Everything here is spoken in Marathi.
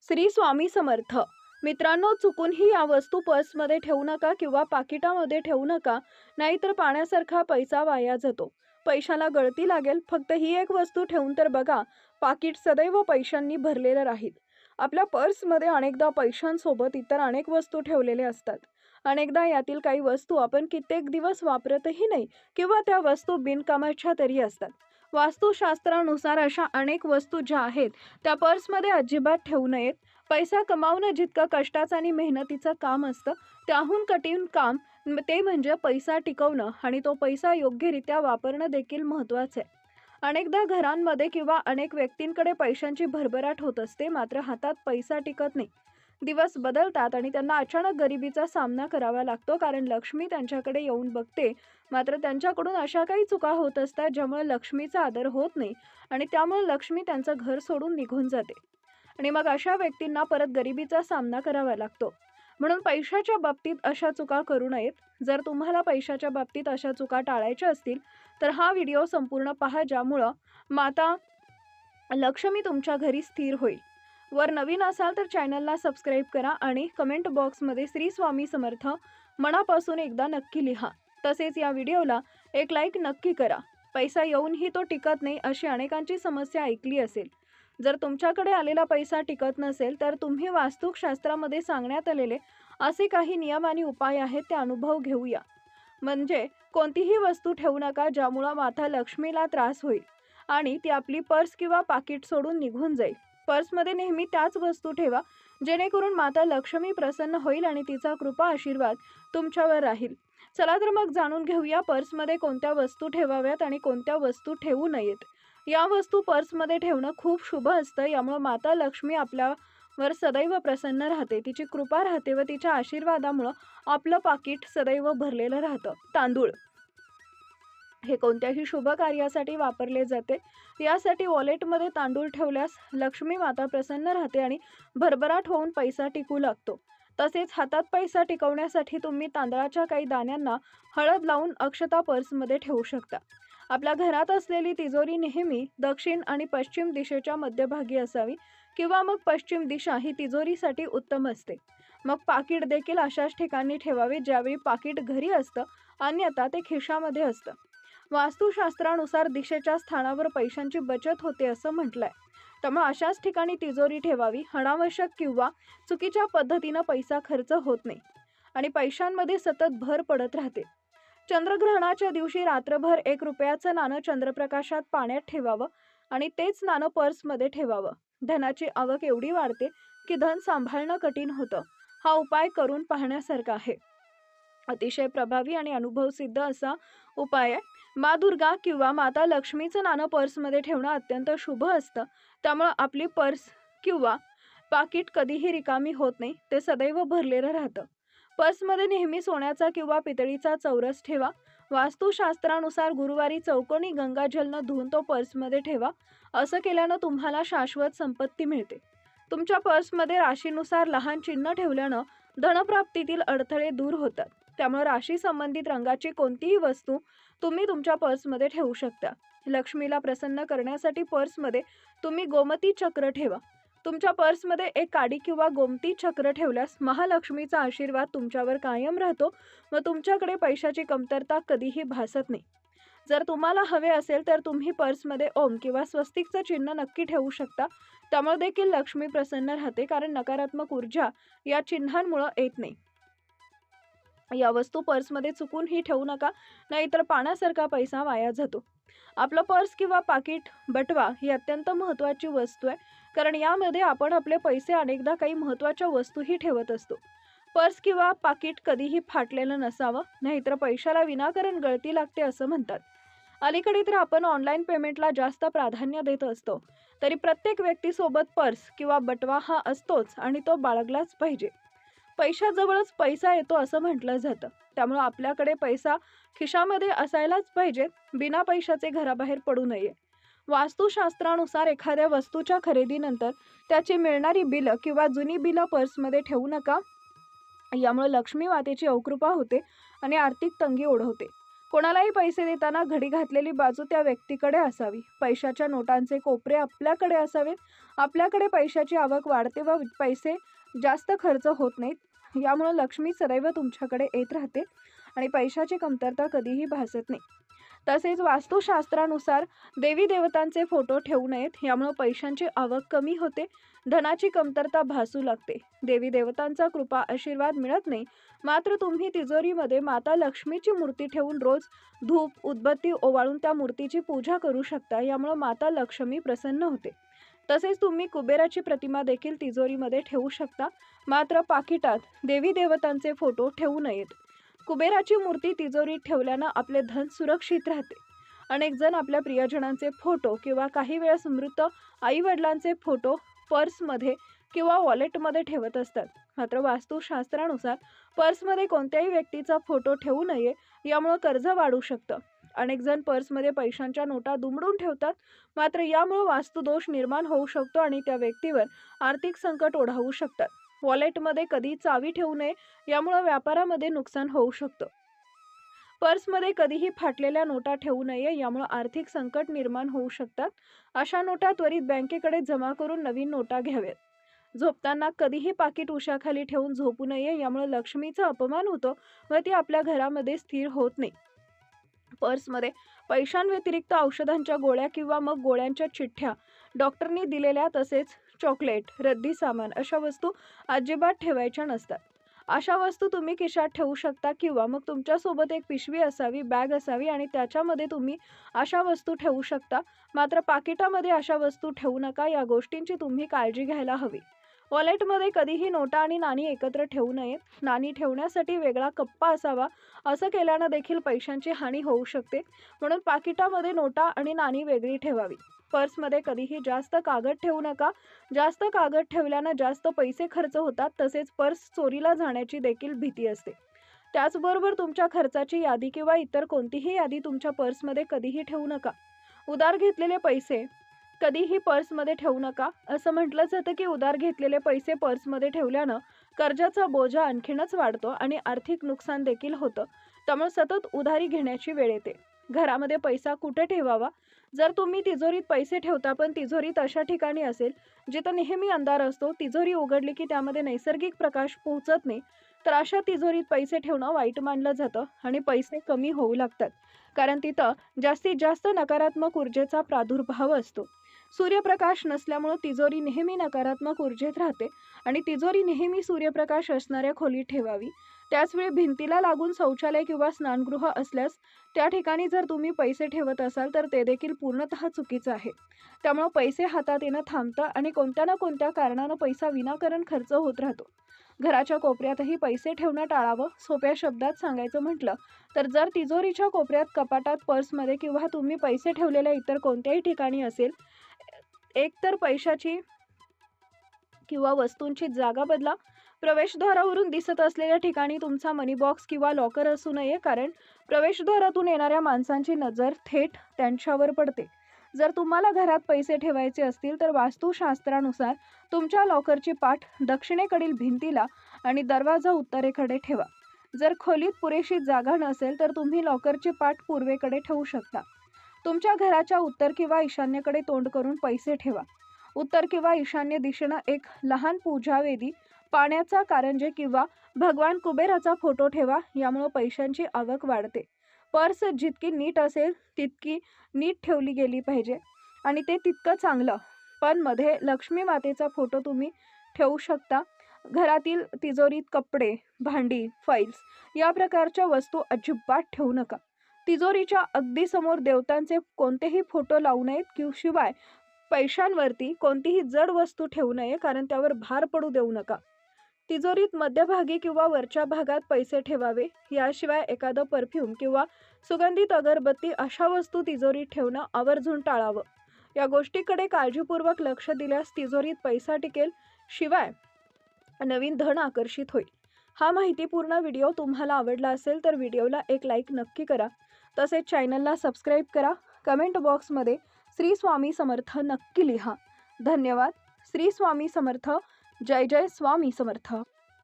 श्री स्वामी समर्थ. मित्रांनो, चुकूनही या वस्तू पर्समध्ये ठेवू नका किंवा पाकिटामध्ये ठेवू नका, नाहीतर पाण्यासारखा पैसा वाया जातो. पैशाला गळती लागेल. फक्त ही एक वस्तू ठेवून तर बघा, पाकिट सदैव पैशांनी भरलेलं राहील. आपल्या पर्समध्ये अनेकदा पैशांसोबत इतर अनेक वस्तू ठेवलेल्या असतात. अनेकदा यातील काही वस्तू आपण कित्येक दिवस वापरतही नाही किंवा त्या वस्तू बिनकामाच्या तरी असतात. वास्तुशास्त्रानुसार अशा अनेक वस्तू ज्या आहेत त्या पर्समध्ये अजिबात ठेवू नयेत. पैसा कमावणं जितकं कष्टाचं आणि मेहनतीचं काम असतं, त्याहून कठीण काम ते म्हणजे पैसा टिकवणं आणि तो पैसा योग्यरित्या वापरणं देखील महत्त्वाचं आहे. अनेकदा घरांमध्ये किंवा अनेक व्यक्तींकडे पैशांची भरभराट होत असते, मात्र हातात पैसा टिकत नाही. दिवस बदलतात आणि त्यांना अचानक गरिबीचा सामना करावा लागतो, कारण लक्ष्मी त्यांच्याकडे येऊन बघते. मात्र त्यांच्याकडून अशा काही चुका होत असतात ज्यामुळे लक्ष्मीचा आदर होत नाही आणि त्यामुळे लक्ष्मी त्यांचं घर सोडून निघून जाते आणि मग अशा व्यक्तींना परत गरिबीचा सामना करावा लागतो. म्हणून पैशाच्या बाबतीत अशा चुका करू नयेत. जर तुम्हाला पैशाच्या बाबतीत अशा चुका टाळायच्या असतील तर हा व्हिडिओ संपूर्ण पहा, ज्यामुळं माता लक्ष्मी तुमच्या घरी स्थिर होईल. वर नवीन असाल तर चॅनलला सबस्क्राईब करा आणि कमेंट बॉक्समध्ये श्री स्वामी समर्थ मनापासून एकदा नक्की लिहा. तसेच या व्हिडिओला एक लाईक नक्की करा. पैसा येऊनही तो टिकत नाही अशी अनेकांची समस्या ऐकली असेल. जर तुमच्याकडे आलेला पैसा टिकत नसेल तर तुम्ही वास्तुशास्त्रामध्ये सांगण्यात आलेले असे काही नियम आणि उपाय आहेत ते अनुभव घेऊया. म्हणजे कोणतीही वस्तू ठेवू नका ज्यामुळे माता लक्ष्मीला त्रास होईल आणि ती आपली पर्स किंवा पाकिट सोडून निघून जाईल. पर्समध्ये नेहमी त्याच वस्तू ठेवा जेणेकरून माता लक्ष्मी प्रसन्न होईल आणि तिचा कृपा आशीर्वाद तुमच्यावर राहील. चला तर मग जाणून घेऊया पर्समध्ये कोणत्या वस्तू ठेवाव्यात आणि कोणत्या वस्तू ठेवू नयेत. या वस्तू पर्समध्ये ठेवणं खूप शुभ असतं. यामुळे माता लक्ष्मी आपल्यावर सदैव प्रसन्न राहते, तिची कृपा राहते व तिच्या आशीर्वादामुळे आपलं पाकिट सदैव भरलेलं राहतं. तांदूळ हे कोणत्याही शुभ कार्यासाठी वापरले जाते. यासाठी वॉलेटमध्ये तांदूळ ठेवल्यास लक्ष्मी माता प्रसन्न राहते आणि भरभराट होऊन पैसा टिकू लागतो. तसेच हातात पैसा टिकवण्यासाठी तुम्ही तांदळाच्या काही दाण्यांना हळद लावून अक्षता पर्समध्ये ठेवू शकता. आपल्या घरात असलेली तिजोरी नेहमी दक्षिण आणि पश्चिम दिशेच्या मध्यभागी असावी किंवा मग पश्चिम दिशा ही तिजोरीसाठी उत्तम असते. मग पाकिट देखील अशाच ठिकाणी ठेवावे ज्यावेळी पाकिट घरी असतं, अन्यथा ते खिशामध्ये असतं. वास्तुशास्त्रानुसार दिशेच्या स्थानावर पैशांची बचत होते असं म्हटलंय. त्यामुळे अशाच ठिकाणी तिजोरी ठेवावी. अनावश्यक किंवा चुकीच्या पद्धतीनं पैसा खर्च होत नाही आणि पैशांमध्ये सतत भर पडत राहते. चंद्रग्रहणाच्या दिवशी रात्रभर 1 रुपयाचं नाणं चंद्रप्रकाशात पाण्यात ठेवावं आणि तेच नाणं पर्समध्ये ठेवावं. धनाची आवक एवढी वाढते की धन सांभाळणं कठीण होतं. हा उपाय करून पाहण्यासारखा आहे. अतिशय प्रभावी आणि अनुभवसिद्ध असा उपाय आहे. माँ दुर्गा किंवा माता लक्ष्मीचं नाणं पर्समध्ये ठेवणं अत्यंत शुभ असतं. त्यामुळं आपली पर्स किंवा पाकिट कधीही रिकामी होत नाही, ते सदैव भरलेलं राहतं. पर्समध्ये नेहमी सोन्याचा किंवा पितळीचा चौरस ठेवा. वास्तुशास्त्रानुसार गुरुवारी चौकोनी गंगाजलनं धुवून तो पर्समध्ये ठेवा. असं केल्यानं तुम्हाला शाश्वत संपत्ती मिळते. तुमच्या पर्समध्ये राशीनुसार लहान चिन्ह ठेवल्यानं धनप्राप्तीतील अडथळे दूर होतात. त्यामुळे राशी संबंधित रंगाची कोणतीही वस्तू तुम्ही तुमच्या पर्समध्ये ठेवू शकता. लक्ष्मीला प्रसन्न करण्यासाठी पर्समध्ये तुम्ही गोमती चक्र ठेवा. तुमच्या पर्समध्ये एक काडी किंवा गोमती चक्र ठेवल्यास महालक्ष्मीचा आशीर्वाद तुमच्यावर कायम राहतो व तुमच्याकडे पैशाची कमतरता कधीही भासत नाही. जर तुम्हाला हवे असेल तर तुम्ही पर्समध्ये ओम किंवा स्वस्तिकचं चिन्ह नक्की ठेवू शकता. त्यामुळे देखील लक्ष्मी प्रसन्न राहते, कारण नकारात्मक ऊर्जा या चिन्हांमुळे येत नाही. या वस्तू पर्समध्ये चुकूनही ठेवू नका, नाहीतर पाण्यासारखा पैसा वाया जातो. आपलं पर्स किंवा पाकिट बटवा ही अत्यंत महत्त्वाची वस्तू आहे, कारण यामध्ये आपण आपले पैसे अनेकदा काही महत्त्वाच्या वस्तूही ठेवत असतो. पर्स किंवा पाकिट कधीही फाटलेलं नसावं, नाहीतर पैशाला विनाकारण गळती लागते असं म्हणतात. अलीकडे तर आपण ऑनलाईन पेमेंटला जास्त प्राधान्य देत असतो, तरी प्रत्येक व्यक्तीसोबत पर्स किंवा बटवा हा असतोच आणि तो बाळगलाच पाहिजे. पैशाजवळच पैसा येतो असं म्हटलं जातं. त्यामुळे आपल्याकडे पैसा खिशामध्ये असायलाच पाहिजे. बिना पैशाचे घराबाहेर पडू नये. वास्तुशास्त्रानुसार एखाद्या वस्तूच्या खरेदीनंतर त्याची मिळणारी बिलं किंवा जुनी बिलं पर्समध्ये ठेवू नका. यामुळे लक्ष्मी मातेची अवकृपा होते आणि आर्थिक तंगी ओढवते. कोणालाही पैसे देताना घडी घातलेली बाजू त्या व्यक्तीकडे असावी. पैशाच्या नोटांचे कोपरे आपल्याकडे असावेत. आपल्याकडे पैशाची आवक वाढते व पैसे जास्त खर्च होत नाहीत. यामुळे लक्ष्मी सदैव तुमच्याकडे येत राहते आणि पैशाची कमतरता कधीही भासत नाही. तसेच वास्तुशास्त्रानुसार देवी देवतांचे फोटो ठेवू नयेत. यामुळे पैशांची आवक कमी होते, धनाची कमतरता भासू लागते, देवी देवतांचा कृपा आशीर्वाद मिळत नाही. मात्र तुम्ही तिजोरीमध्ये माता लक्ष्मीची मूर्ती ठेवून रोज धूप उदबत्ती ओवाळून त्या मूर्तीची पूजा करू शकता. यामुळे माता लक्ष्मी प्रसन्न होते. तसेच तुम्ही कुबेराची प्रतिमा देखील तिजोरीमध्ये ठेवू शकता. मात्र पाकिटात देवी देवतांचे फोटो ठेवू नयेत. कुबेराची मूर्ती तिजोरीत ठेवल्यानं आपले धन सुरक्षित राहते. अनेक जण आपल्या प्रियजनांचे फोटो किंवा काही वेळेस मृत आई वडिलांचे फोटो पर्समध्ये किंवा वॉलेटमध्ये ठेवत असतात. मात्र वास्तुशास्त्रानुसार पर्समध्ये कोणत्याही व्यक्तीचा फोटो ठेवू नये. यामुळे कर्ज वाढू शकतं. अनेक जण पर्समध्ये पैशांच्या नोटा दुमडून ठेवतात. मात्र यामुळे वास्तुदोष निर्माण होऊ शकतो आणि त्या व्यक्तीवर आर्थिक संकट ओढावू शकतात. वॉलेटमध्ये कधी चावी ठेवू नये. यामुळे व्यापारामध्ये नुकसान होऊ शकतं. पर्समध्ये कधीही फाटलेल्या नोटा ठेवू नये. यामुळे आर्थिक संकट निर्माण होऊ शकतात. अशा नोटा त्वरित बँकेकडे जमा करून नवीन नोटा घ्याव्यात. झोपताना कधीही पाकिट उशाखाली ठेवून झोपू नये. यामुळे लक्ष्मीचा अपमान होतो व ती आपल्या घरामध्ये स्थिर होत नाही. पर्समध्ये पैशांव्यतिरिक्त औषधांच्या गोळ्या किंवा मग गोळ्यांच्या चिठ्ठ्या, डॉक्टरनी दिलेल्या तसेच चॉकलेट, रद्दी सामान अशा वस्तू अजिबात ठेवायच्या नसतात. अशा वस्तू तुम्ही खिशात ठेवू शकता किंवा मग तुमच्यासोबत एक पिशवी असावी, बॅग असावी आणि त्याच्यामध्ये तुम्ही अशा वस्तू ठेवू शकता. मात्र पाकिटामध्ये अशा वस्तू ठेवू नका. या गोष्टींची तुम्ही काळजी घ्यायला हवी. वॉलेटमध्ये कधीही नोटा आणि नाणी एकत्र ठेवू नयेत. नाणी ठेवण्यासाठी वेगळा कप्पा असावा. असं केल्यानं देखील पैशांची हानी होऊ शकते. म्हणून पाकिटामध्ये नोटा आणि नाणी वेगळी ठेवावी. पर्समध्ये कधीही जास्त कागद ठेवू नका. जास्त कागद ठेवल्यानं जास्त पैसे खर्च होतात. तसेच पर्स चोरीला जाण्याची देखील भीती असते. त्याचबरोबर तुमच्या खर्चाची यादी किंवा इतर कोणतीही यादी तुमच्या पर्समध्ये कधीही ठेवू नका. उधार घेतलेले पैसे कधीही पर्समध्ये ठेवू नका. असं म्हटलं जातं की उधार घेतलेले पैसे पर्समध्ये ठेवल्यानं कर्जाचा बोजा आणखीनच वाढतो आणि आर्थिक नुकसान देखील होतं. त्यामुळे सतत उधारी घेण्याची वेळ येते. घरामध्ये पैसा कुठे ठेवावा? जर तुम्ही तिजोरीत पैसे ठेवता पण तिजोरीत अशा ठिकाणी असेल जिथं नेहमी अंधार असतो, तिजोरी उघडली की त्यामध्ये नैसर्गिक प्रकाश पोहोचत नाही, तर अशा तिजोरीत पैसे ठेवणं वाईट मानलं जातं आणि पैसे कमी होऊ लागतात. कारण तिथं जास्तीत जास्त नकारात्मक ऊर्जेचा प्रादुर्भाव असतो. सूर्यप्रकाश नसल्यामुळे तिजोरी नेहमी नकारात्मक ऊर्जेत राहते आणि तिजोरी नेहमी सूर्यप्रकाश असणाऱ्या खोलीत ठेवावी. त्याचवेळी भिंतीला लागून शौचालय किंवा स्नानगृह असल्यास त्या ठिकाणी जर तुम्ही पैसे ठेवत असाल तर ते देखील पूर्णतः चुकीचं आहे. त्यामुळे पैसे हातात येणं थांबतं आणि कोणत्या ना कोणत्या कारणानं पैसा विनाकारण खर्च होत राहतो. घराच्या कोपऱ्यातही पैसे ठेवणं टाळावं. सोप्या शब्दात सांगायचं म्हटलं तर जर तिजोरीच्या कोपऱ्यात, कपाटात, पर्समध्ये किंवा तुम्ही पैसे ठेवलेल्या इतर कोणत्याही ठिकाणी असेल, एकतर पैशाची किंवा वस्तूंची जागा बदला. प्रवेशद्वारावरून दिसत असलेल्या ठिकाणी तुमचा मनी बॉक्स किंवा लॉकर असू नये. कारण प्रवेशद्वारातून येणाऱ्या माणसांची नजर थेट त्यांच्यावर पडते. जर तुम्हाला घरात पैसे ठेवायचे असतील तर वास्तुशास्त्रानुसार तुमच्या लॉकरची पाठ दक्षिणेकडील भिंतीला आणि दरवाजा उत्तरेकडे ठेवा. जर खोलीत पुरेशी जागा नसेल तर तुम्ही लॉकरची पाठ पूर्वेकडे ठेवू शकता. तुमच्या घराच्या उत्तर किंवा ईशान्येकडे तोंड करून पैसे ठेवा. उत्तर किंवा ईशान्य दिशेनं एक लहान पूजावेदी, पाण्याचा कारंजे किंवा भगवान कुबेराचा फोटो ठेवा. यामुळे पैशांची आवक वाढते. पर्स जितकी नीट असेल तितकी नीट ठेवली गेली पाहिजे आणि ते तितकं चांगलं. पण मध्ये लक्ष्मी मातेचा फोटो तुम्ही ठेवू शकता. घरातील तिजोरीत कपडे, भांडी, फाईल्स या प्रकारच्या वस्तू अजिबात ठेवू नका. तिजोरीच्या अगदी समोर देवतांचे कोणतेही फोटो लावू नयेत. शिवाय पैशांवरती कोणतीही जड वस्तू ठेवू नये, कारण त्यावर भार पडू देऊ नका. तिजोरीत मध्यभागी किंवा वरच्या भागात पैसे ठेवावे. याशिवाय एखादं परफ्यूम किंवा सुगंधित अगरबत्ती अशा वस्तू तिजोरीत ठेवणं आवर्जून टाळावं. या गोष्टीकडे काळजीपूर्वक लक्ष दिल्यास तिजोरीत पैसा टिकेल, शिवाय नवीन धन आकर्षित होईल. हा माहितीपूर्ण व्हिडिओ तुम्हाला आवडला असेल तर व्हिडिओला एक लाईक नक्की करा. तसेच चॅनलला सबस्क्राईब करा. कमेंट बॉक्समध्ये श्री स्वामी समर्थ नक्की लिहा. धन्यवाद. श्री स्वामी समर्थ. जय जय स्वामी समर्थ.